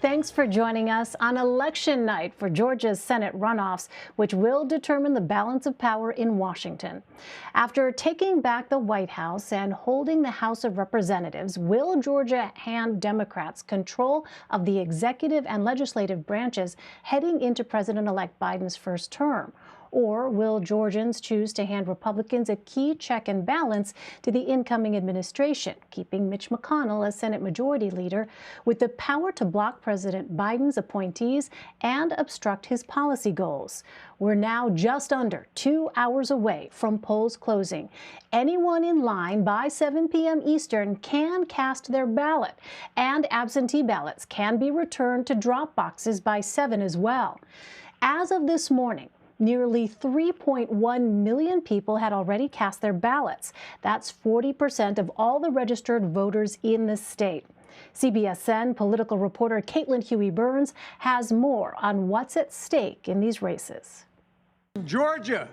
Thanks for joining us on election night for Georgia's Senate runoffs, which will determine the balance of power in Washington. After taking back the White House and holding the House of Representatives, will Georgia hand Democrats control of the executive and legislative branches heading into President-elect Biden's first term? Or will Georgians choose to hand Republicans a key check and balance to the incoming administration, keeping Mitch McConnell as Senate Majority Leader with the power to block President Biden's appointees and obstruct his policy goals? We're now just under 2 hours away from polls closing. Anyone in line by 7 p.m. Eastern can cast their ballot, and absentee ballots can be returned to drop boxes by 7 as well. As of this morning, nearly 3.1 million people had already cast their ballots. That's 40% of all the registered voters in the state. CBSN political reporter Caitlin Huey-Burns has more on what's at stake in these races. Georgia,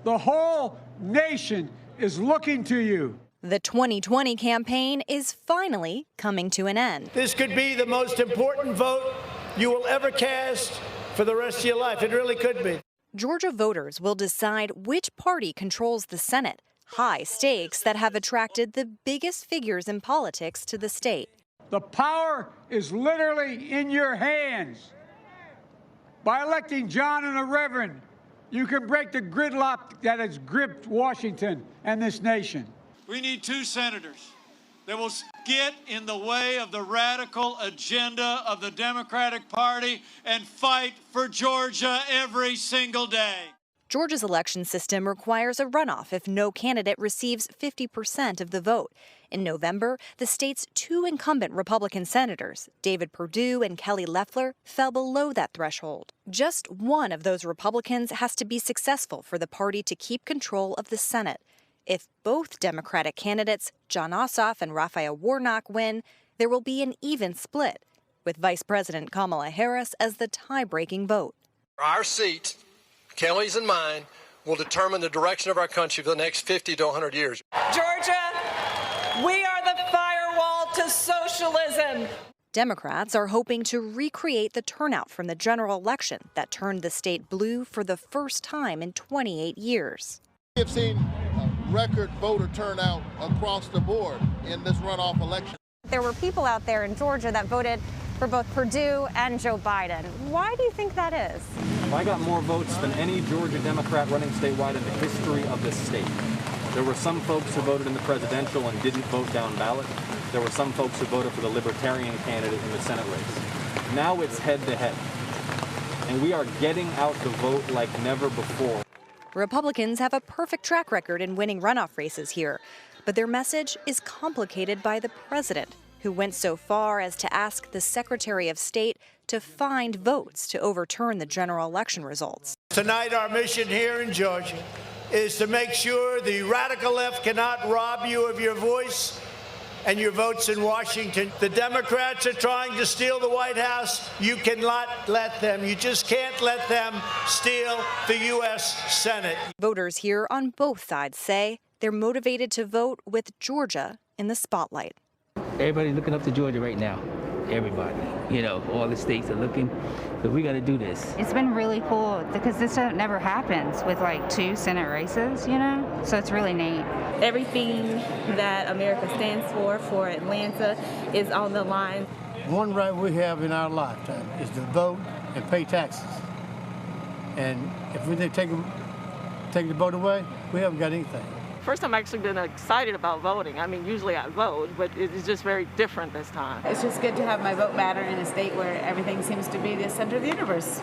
the whole nation is looking to you. The 2020 campaign is finally coming to an end. This could be the most important vote you will ever cast for the rest of your life. It really could be. Georgia voters will decide which party controls the Senate, high stakes that have attracted the biggest figures in politics to the state. The power is literally in your hands. By electing John and the Reverend, you can break the gridlock that has gripped Washington and this nation. We need 2 senators that will get in the way of the radical agenda of the Democratic Party and fight for Georgia every single day. Georgia's election system requires a runoff if no candidate receives 50% of the vote. In November, the state's 2 incumbent Republican senators, David Perdue and Kelly Loeffler, fell below that threshold. Just one of those Republicans has to be successful for the party to keep control of the Senate. If both Democratic candidates, Jon Ossoff and Raphael Warnock, win, there will be an even split, with Vice President Kamala Harris as the tie-breaking vote. Our seat, Kelly's and mine, will determine the direction of our country for the next 50 to 100 years. Georgia, we are the firewall to socialism. Democrats are hoping to recreate the turnout from the general election that turned the state blue for the first time in 28 years. We have seen record voter turnout across the board in this runoff election. There were people out there in Georgia that voted for both Perdue and Joe Biden. Why do you think that is? I got more votes than any Georgia Democrat running statewide in the history of this state. There were some folks who voted in the presidential and didn't vote down ballot. There were some folks who voted for the Libertarian candidate in the Senate race. Now it's head-to-head, and we are getting out the vote like never before. Republicans have a perfect track record in winning runoff races here, but their message is complicated by the president, who went so far as to ask the Secretary of State to find votes to overturn the general election results. Tonight, our mission here in Georgia is to make sure the radical left cannot rob you of your voice and your votes in Washington. The Democrats are trying to steal the White House. You cannot let them. You just can't let them steal the U.S. Senate. Voters here on both sides say they're motivated to vote with Georgia in the spotlight. Everybody's looking up to Georgia right now. Everybody, all the states are looking, but we got to do this. It's been really cool because this never happens with like 2 Senate races, so it's really neat. Everything that America stands for Atlanta is on the line. One right we have in our lifetime is to vote and pay taxes. And if we take the vote away, we haven't got anything. First time I've actually been excited about voting. I mean, usually I vote, but it's just very different this time. It's just good to have my vote matter in a state where everything seems to be the center of the universe.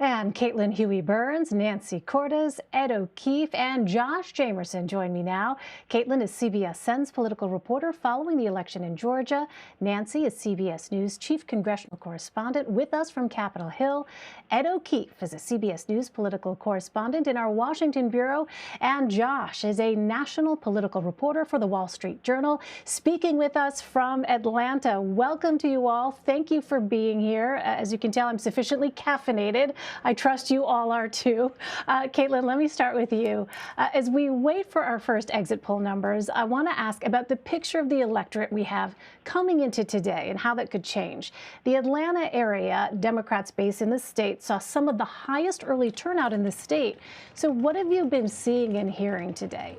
And Caitlin Huey-Burns, Nancy Cortez, Ed O'Keefe, and Josh Jamerson join me now. Caitlin is CBSN's political reporter following the election in Georgia. Nancy is CBS News chief congressional correspondent with us from Capitol Hill. Ed O'Keefe is a CBS News political correspondent in our Washington bureau. And Josh is a national political reporter for the Wall Street Journal, speaking with us from Atlanta. Welcome to you all. Thank you for being here. As you can tell, I'm sufficiently caffeinated. I trust you all are too. Caitlin, let me start with you. As we wait for our first exit poll numbers, I want to ask about the picture of the electorate we have coming into today and how that could change. The Atlanta area, Democrats based in the state, saw some of the highest early turnout in the state. So what have you been seeing and hearing today?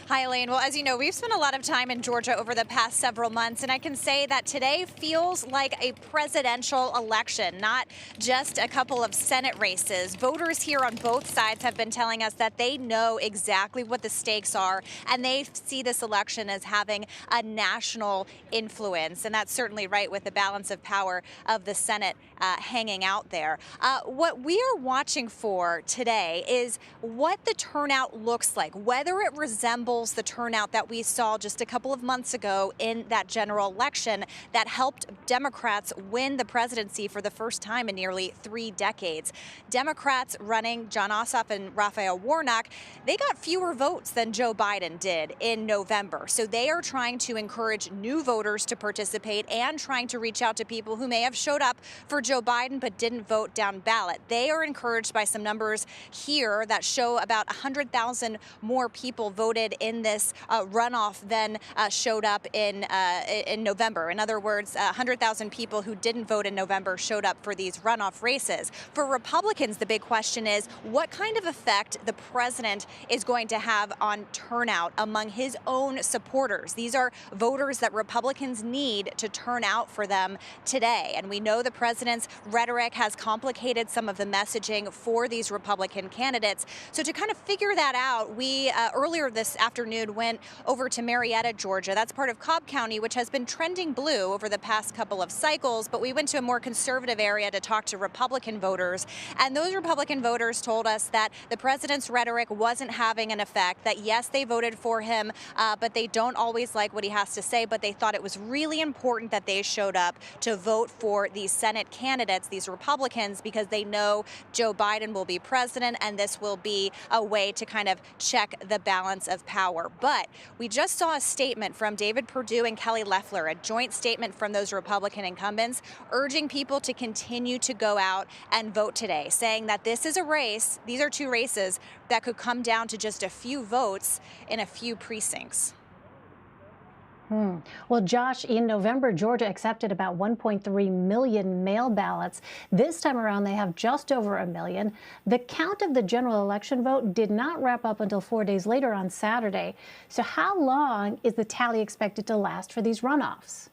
Hi, Elaine. Well, as you know, we've spent a lot of time in Georgia over the past several months, and I can say that today feels like a presidential election, not just a couple of Senate races. Voters here on both sides have been telling us that they know exactly what the stakes are, and they see this election as having a national influence, and that's certainly right with the balance of power of the Senate hanging out there. What we are watching for today is what the turnout looks like, whether it resembles the turnout that we saw just a couple of months ago in that general election that helped Democrats win the presidency for the first time in nearly 3 decades. Democrats running Jon Ossoff and Raphael Warnock, they got fewer votes than Joe Biden did in November. So they are trying to encourage new voters to participate and trying to reach out to people who may have showed up for Joe Biden but didn't vote down ballot. They are encouraged by some numbers here that show about 100,000 more people voted in this runoff than showed up in November. In other words, 100,000 people who didn't vote in November showed up for these runoff races. For Republicans, the big question is what kind of effect the president is going to have on turnout among his own supporters. These are voters that Republicans need to turn out for them today. And we know the president's rhetoric has complicated some of the messaging for these Republican candidates. So to kind of figure that out, we earlier this afternoon went over to Marietta, Georgia. That's part of Cobb County, which has been trending blue over the past couple of cycles. But we went to a more conservative area to talk to Republican voters. And those Republican voters told us that the president's rhetoric wasn't having an effect, that yes, they voted for him, but they don't always like what he has to say. But they thought it was really important that they showed up to vote for these Senate candidates, these Republicans, because they know Joe Biden will be president and this will be a way to kind of check the balance of power. But we just saw a statement from David Perdue and Kelly Loeffler, a joint statement from those Republican incumbents, urging people to continue to go out and vote today, saying that this is a race, these are 2 races that could come down to just a few votes in a few precincts. Well, Josh, in November, Georgia accepted about 1.3 million mail ballots. This time around, they have just over 1 million. The count of the general election vote did not wrap up until 4 days later on Saturday. So how long is the tally expected to last for these runoffs?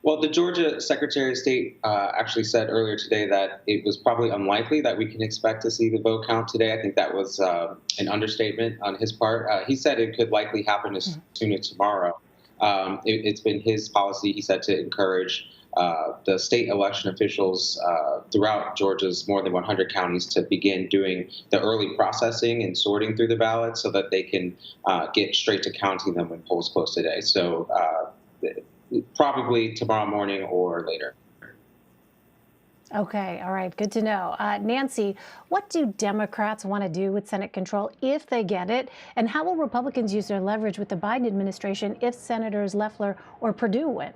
Well, the Georgia Secretary of State actually said earlier today that it was probably unlikely that we can expect to see the vote count today. I think that was an understatement on his part. He said it could likely happen as soon as tomorrow. It's been his policy, he said, to encourage the state election officials throughout Georgia's more than 100 counties to begin doing the early processing and sorting through the ballots so that they can get straight to counting them when polls close today. So probably tomorrow morning or later. Okay, all right, good to know. Nancy, what do Democrats want to do with Senate control if they get it? And how will Republicans use their leverage with the Biden administration if Senators Loeffler or Perdue win?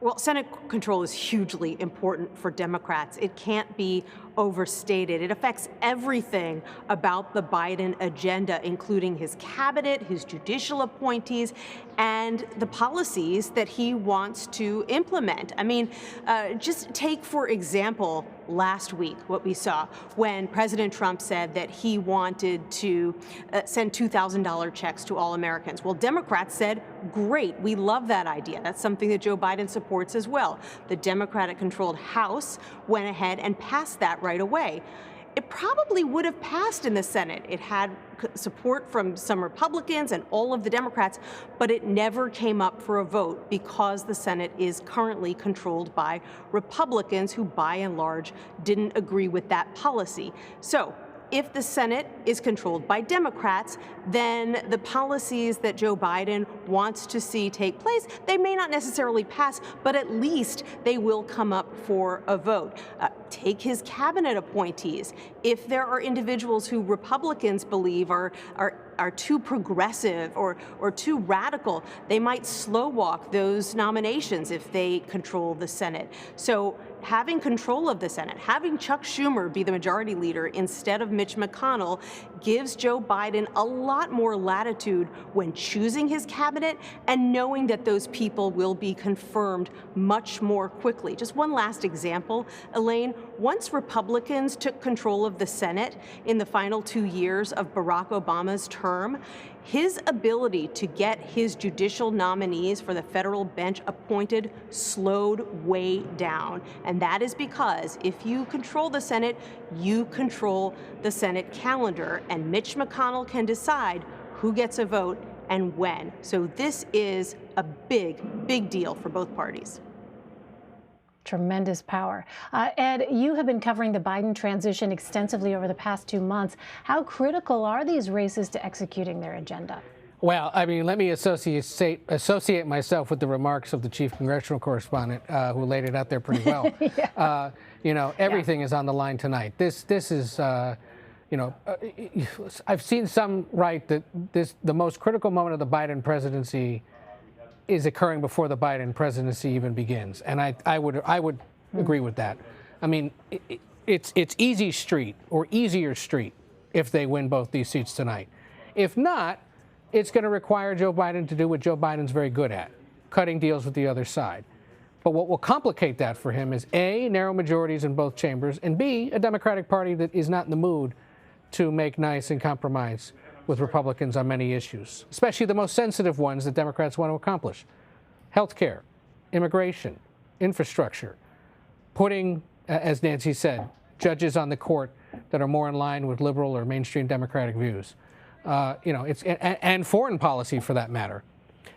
Well, Senate control is hugely important for Democrats. It can't be overstated. It affects everything about the Biden agenda, including his cabinet, his judicial appointees, and the policies that he wants to implement. I mean, just take, for example, last week, what we saw when President Trump said that he wanted to send $2,000 checks to all Americans. Well, Democrats said, great, we love that idea. That's something that Joe Biden supports as well. The Democratic-controlled House went ahead and passed that right away. It probably would have passed in the Senate. It had support from some Republicans and all of the Democrats, but it never came up for a vote because the Senate is currently controlled by Republicans who, by and large, didn't agree with that policy. So if the Senate is controlled by Democrats, then the policies that Joe Biden wants to see take place, they may not necessarily pass, but at least they will come up for a vote. Take his cabinet appointees. If there are individuals who Republicans believe are are too progressive or too radical, they might slow walk those nominations if they control the Senate. So having control of the Senate, having Chuck Schumer be the majority leader instead of Mitch McConnell gives Joe Biden a lot more latitude when choosing his cabinet and knowing that those people will be confirmed much more quickly. Just one last example, Elaine, once Republicans took control of the Senate in the final 2 years of Barack Obama's term, his ability to get his judicial nominees for the federal bench appointed slowed way down. And that is because if you control the Senate, you control the Senate calendar. And Mitch McConnell can decide who gets a vote and when. So this is a big, big deal for both parties. Tremendous power. Ed, you have been covering the Biden transition extensively over the past 2 months. How critical are these races to executing their agenda? Well, I mean, let me associate myself with the remarks of the chief congressional correspondent who laid it out there pretty well. Yeah. You know, everything is on the line tonight. This is, you know, I've seen some write that the most critical moment of the Biden presidency is occurring before the Biden presidency even begins, and I would agree with that. I mean, it's easy street or easier street if they win both these seats tonight. If not, it's going to require Joe Biden to do what Joe Biden's very good at, cutting deals with the other side. But what will complicate that for him is A, narrow majorities in both chambers, and B, a Democratic Party that is not in the mood to make nice and compromise with Republicans on many issues, especially the most sensitive ones that Democrats want to accomplish. Health care, immigration, infrastructure, putting, as Nancy said, judges on the court that are more in line with liberal or mainstream Democratic views. You know, and foreign policy for that matter.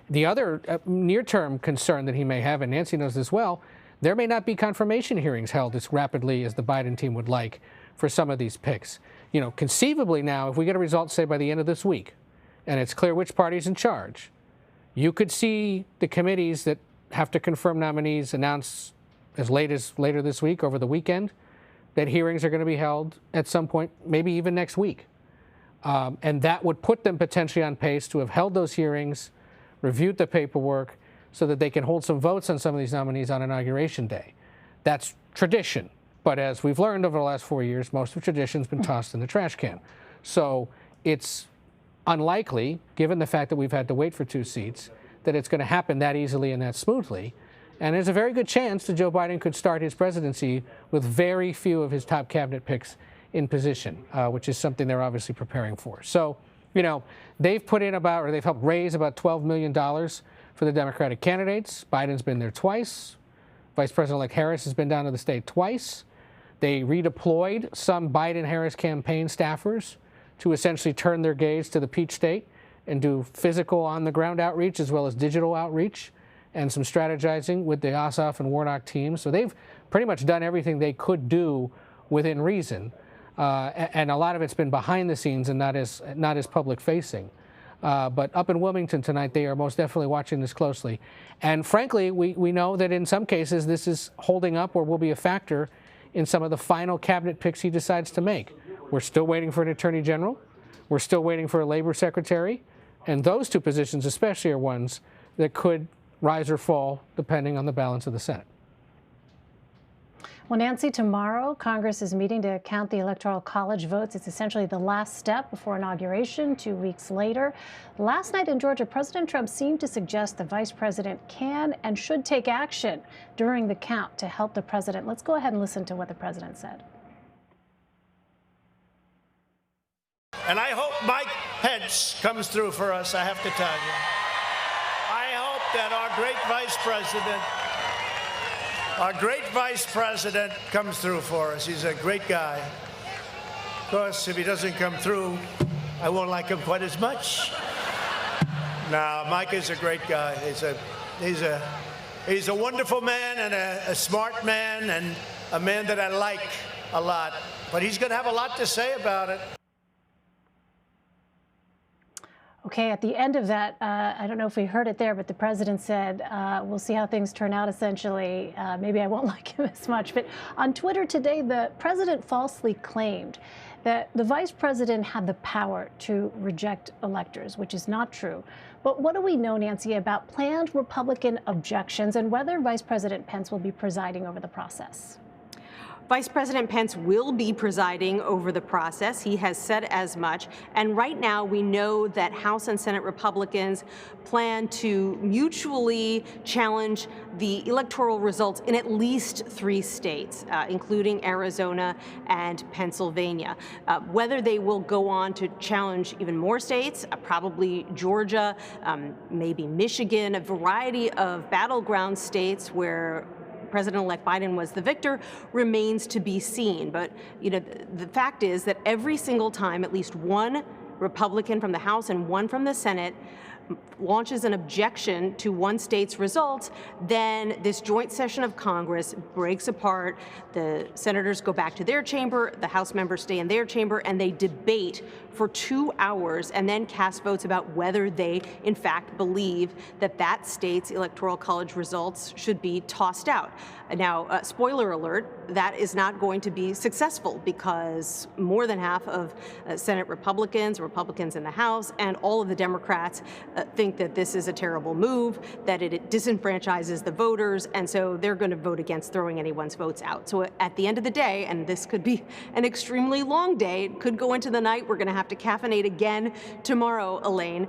The other near-term concern that he may have, and Nancy knows this well, there may not be confirmation hearings held as rapidly as the Biden team would like for some of these picks. You know, conceivably now, if we get a result, say, by the end of this week, and it's clear which party's in charge, you could see the committees that have to confirm nominees announce as late as later this week, over the weekend, that hearings are going to be held at some point, maybe even next week. And that would put them potentially on pace to have held those hearings, reviewed the paperwork, so that they can hold some votes on some of these nominees on Inauguration Day. That's tradition. But as we've learned over the last 4 years, most of tradition's been tossed in the trash can. So it's unlikely, given the fact that we've had to wait for 2 seats, that it's going to happen that easily and that smoothly. And there's a very good chance that Joe Biden could start his presidency with very few of his top cabinet picks in position, which is something they're obviously preparing for. So, you know, they've put in about, or they've helped raise about $12 million for the Democratic candidates. Biden's been there twice. Vice President-elect Harris has been down to the state twice. They redeployed some Biden-Harris campaign staffers to essentially turn their gaze to the Peach State and do physical on-the-ground outreach as well as digital outreach and some strategizing with the Ossoff and Warnock teams. So they've pretty much done everything they could do within reason. And a lot of it's been behind the scenes and not as public-facing. But up in Wilmington tonight, they are most definitely watching this closely. And frankly, we know that in some cases this is holding up or will be a factor in some of the final cabinet picks he decides to make. We're still waiting for an attorney general. We're still waiting for a labor secretary. And those 2 positions especially are ones that could rise or fall depending on the balance of the Senate. Well, Nancy, tomorrow Congress is meeting to count the Electoral College votes. It's essentially the last step before inauguration 2 weeks later. Last night in Georgia, President Trump seemed to suggest the vice president can and should take action during the count to help the president. Let's go ahead and listen to what the president said. And I hope Mike Pence comes through for us, I have to tell you. I hope that our great vice president comes through for us. He's a great guy. Of course, if he doesn't come through, I won't like him quite as much. No, Mike is a great guy. He's a wonderful man and a smart man and a man that I like a lot. But he's going to have a lot to say about it. Okay, at the end of that, I don't know if we heard it there, but the president said, we'll see how things turn out, essentially. Maybe I won't like him as much. But on Twitter today, the president falsely claimed that the vice president had the power to reject electors, which is not true. But what do we know, Nancy, about planned Republican objections and whether Vice President Pence will be presiding over the process? Vice President Pence will be presiding over the process. He has said as much. And right now, we know that House and Senate Republicans plan to mutually challenge the electoral results in at least 3 states, including Arizona and Pennsylvania. Whether they will go on to challenge even more states, probably Georgia, maybe Michigan, a variety of battleground states where President-elect Biden was the victor, remains to be seen. But, you know, the fact is that every single time at least one Republican from the House and one from the Senate launches an objection to one state's results, then this joint session of Congress breaks apart. The senators go back to their chamber, the House members stay in their chamber, and they debate for 2 hours and then cast votes about whether they, in fact, believe that that state's electoral college results should be tossed out. Now, spoiler alert, that is not going to be successful because more than half of Senate Republicans in the House, and all of the Democrats think that this is a terrible move, that it disenfranchises the voters, and so they're going to vote against throwing anyone's votes out. So at the end of the day, and this could be an extremely long day, it could go into the night, we're going to have to caffeinate again tomorrow, Elaine,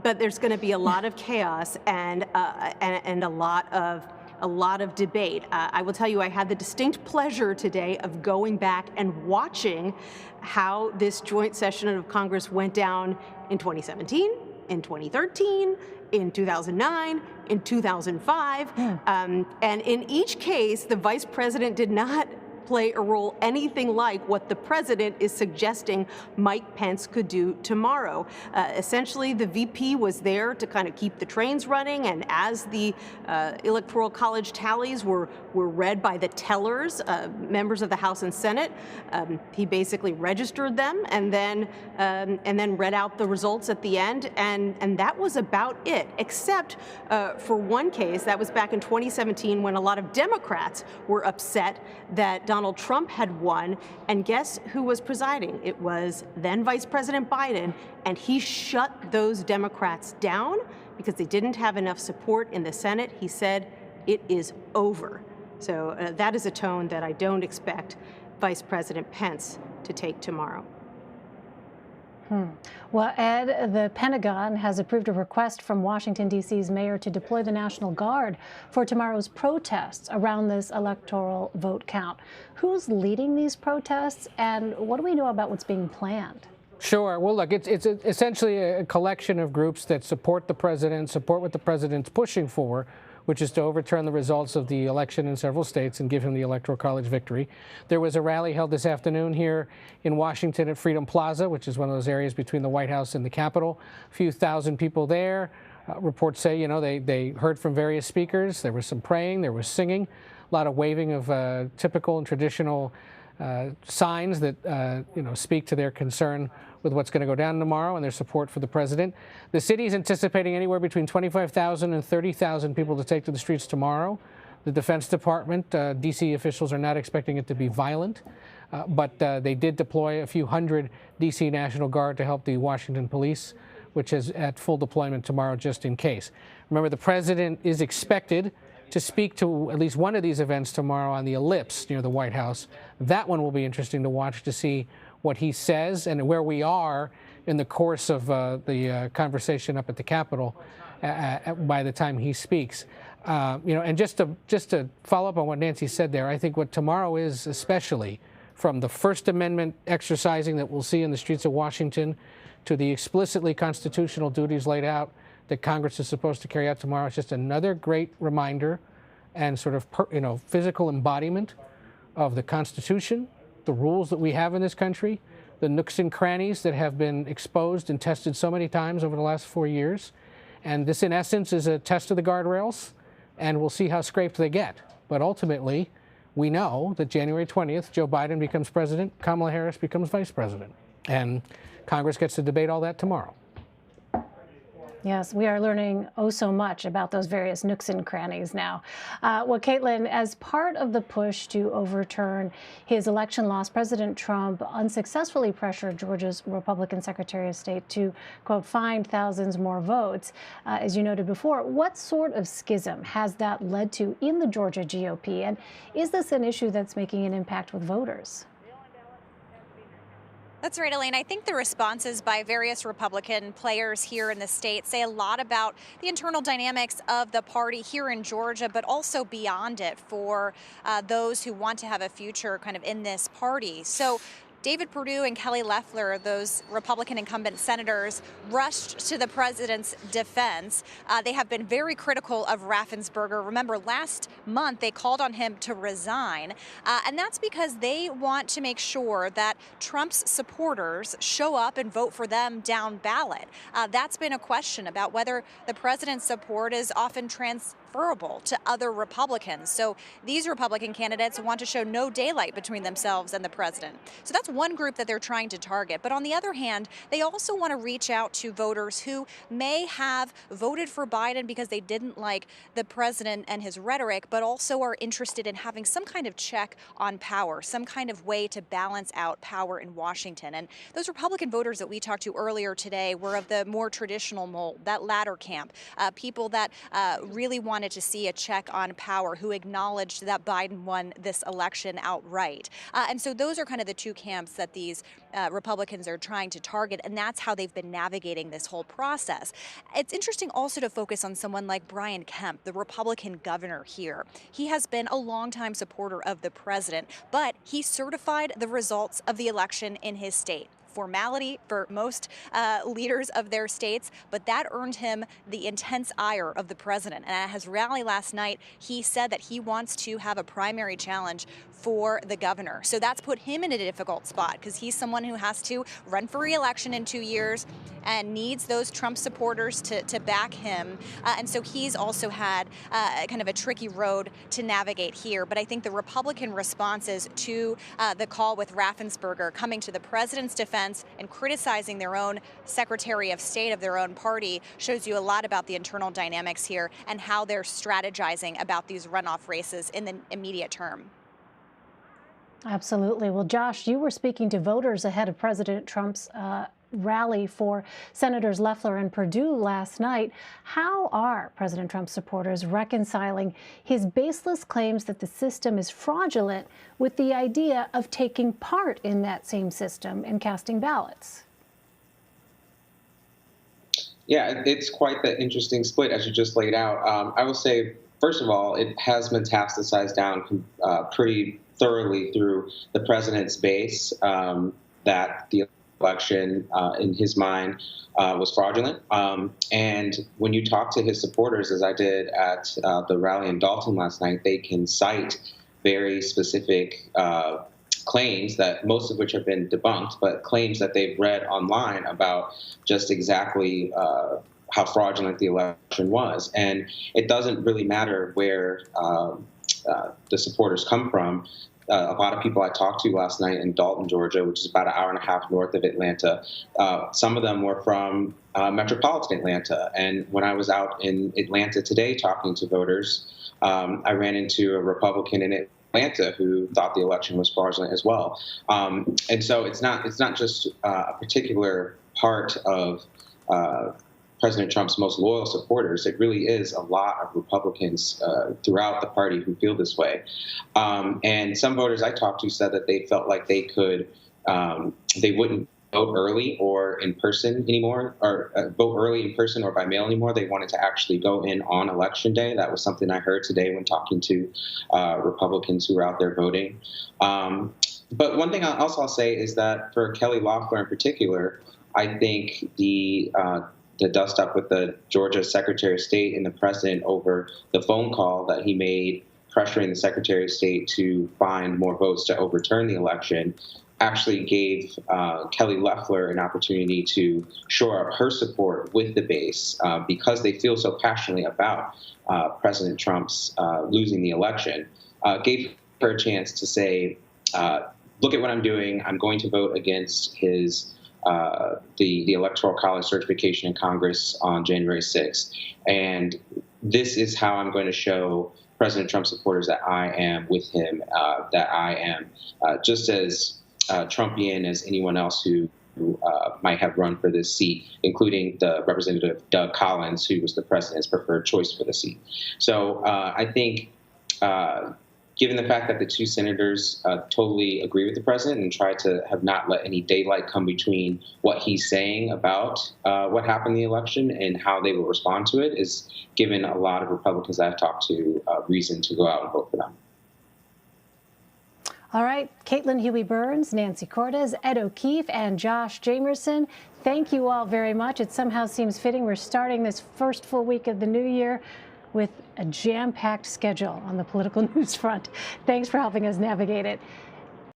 but there's going to be a lot of chaos and a lot of debate. I will tell you, I had the distinct pleasure today of going back and watching how this joint session of Congress went down in 2017, in 2013, in 2009, in 2005. And in each case, the vice president did not play a role anything like what the president is suggesting Mike Pence could do tomorrow. Essentially, the VP was there to kind of keep the trains running, and as the electoral college tallies were read by the tellers, members of the House and Senate, he basically registered them and then read out the results at the end, and that was about it, except for one case. That was back in 2017 when a lot of Democrats were upset that Donald Trump had won, and guess who was presiding? It was then Vice President Biden, and he shut those Democrats down because they didn't have enough support in the Senate. He said, it is over. So that is a tone that I don't expect Vice President Pence to take tomorrow. Well, Ed, the Pentagon has approved a request from Washington, D.C.'s mayor to deploy the National Guard for tomorrow's protests around this electoral vote count. Who's leading these protests, and what do we know about what's being planned? Sure. Well, look, it's essentially a collection of groups that support the president, support what the president's pushing for, which is to overturn the results of the election in several states and give him the Electoral College victory. There was a rally held this afternoon here in Washington at Freedom Plaza, which is one of those areas between the White House and the Capitol. A few thousand people there. Reports say, you know, they heard from various speakers. There was some praying, there was singing, a lot of waving of typical and traditional signs that, you know, speak to their concern with what's going to go down tomorrow and their support for the president. The city is anticipating anywhere between 25,000 and 30,000 people to take to the streets tomorrow. The Defense Department, D.C. officials are not expecting it to be violent, but they did deploy a few hundred D.C. National Guard to help the Washington police, which is at full deployment tomorrow just in case. Remember, the president is expected to speak to at least one of these events tomorrow on the Ellipse near the White House. That one will be interesting to watch to see what he says and where we are in the course of the conversation up at the Capitol by the time he speaks. You know, and just to follow up on what Nancy said there, I think what tomorrow is, especially from the First Amendment exercising that we'll see in the streets of Washington to the explicitly constitutional duties laid out that Congress is supposed to carry out tomorrow, it's just another great reminder and sort of physical embodiment of the Constitution, the rules that we have in this country, the nooks and crannies that have been exposed and tested so many times over the last 4 years. And this, in essence, is a test of the guardrails, and we'll see how scraped they get. But ultimately, we know that January 20th, Joe Biden becomes president, Kamala Harris becomes vice president. And Congress gets to debate all that tomorrow. Yes, we are learning oh so much about those various nooks and crannies now. Well, Caitlin, as part of the push to overturn his election loss, President Trump unsuccessfully pressured Georgia's Republican Secretary of State to, quote, find thousands more votes. As you noted before, what sort of schism has that led to in the Georgia GOP? And is this an issue that's making an impact with voters? That's right, Elaine. I think the responses by various Republican players here in the state say a lot about the internal dynamics of the party here in Georgia, but also beyond it for those who want to have a future kind of in this party. So David Perdue and Kelly Loeffler, those Republican incumbent senators, rushed to the president's defense. They have been very critical of Raffensperger. Remember, last month they called on him to resign, and that's because they want to make sure that Trump's supporters show up and vote for them down ballot. That's been a question about whether the president's support is often transferable to other Republicans. So these Republican candidates want to show no daylight between themselves and the president. So that's one group that they're trying to target. But on the other hand, they also want to reach out to voters who may have voted for Biden because they didn't like the president and his rhetoric, but also are interested in having some kind of check on power, some kind of way to balance out power in Washington. And those Republican voters that we talked to earlier today were of the more traditional mold, that latter camp, people that really wanted to see a check on power, who acknowledged that Biden won this election outright. And so those are kind of the two camps that these Republicans are trying to target, and that's how they've been navigating this whole process. It's interesting also to focus on someone like Brian Kemp, the Republican governor here. He has been a longtime supporter of the president, but he certified the results of the election in his state. Formality for most leaders of their states, but that earned him the intense ire of the president. And at his rally last night, he said that he wants to have a primary challenge for the governor. So that's put him in a difficult spot because he's someone who has to run for re-election in 2 years and needs those Trump supporters to back him. And so he's also had kind of a tricky road to navigate here. But I think the Republican responses to the call with Raffensperger coming to the president's defense and criticizing their own Secretary of State of their own party shows you a lot about the internal dynamics here and how they're strategizing about these runoff races in the immediate term. Absolutely. Well, Josh, you were speaking to voters ahead of President Trump's rally for Senators Loeffler and Perdue last night. How are President Trump's supporters reconciling his baseless claims that the system is fraudulent with the idea of taking part in that same system and casting ballots? Yeah, it's quite the interesting split, as you just laid out. I will say, first of all, it has metastasized down pretty thoroughly through the president's base, that the election, in his mind, was fraudulent. And when you talk to his supporters, as I did at the rally in Dalton last night, they can cite very specific claims, that most of which have been debunked, but claims that they've read online about just exactly how fraudulent the election was. And it doesn't really matter where the supporters come from. A lot of people I talked to last night in Dalton, Georgia, which is about an hour and a half north of Atlanta, some of them were from metropolitan Atlanta. And when I was out in Atlanta today talking to voters, I ran into a Republican in Atlanta who thought the election was fraudulent as well. And so it's not just a particular part of President Trump's most loyal supporters. It really is a lot of Republicans throughout the party who feel this way. And some voters I talked to said that they felt like they wouldn't vote early or in person anymore, or vote early in person or by mail anymore. They wanted to actually go in on Election Day. That was something I heard today when talking to Republicans who were out there voting. But one thing I'll say is that for Kelly Loeffler in particular, I think the dust up with the Georgia Secretary of State and the president over the phone call that he made pressuring the Secretary of State to find more votes to overturn the election actually gave Kelly Loeffler an opportunity to shore up her support with the base because they feel so passionately about President Trump's losing the election. Gave her a chance to say, look at what I'm doing. I'm going to vote against his the Electoral College certification in Congress on January 6th. And this is how I'm going to show President Trump supporters that I am with him, that I am just as Trumpian as anyone else who might have run for this seat, including the Representative Doug Collins, who was the president's preferred choice for the seat. So I think given the fact that the two senators totally agree with the president and try to have not let any daylight come between what he's saying about what happened in the election and how they will respond to it, is given a lot of Republicans I've talked to reason to go out and vote for them. All right, Caitlin Huey-Burns, Nancy Cortez, Ed O'Keefe, and Josh Jamerson, thank you all very much. It somehow seems fitting we're starting this first full week of the new year with a jam-packed schedule on the political news front. Thanks for helping us navigate it.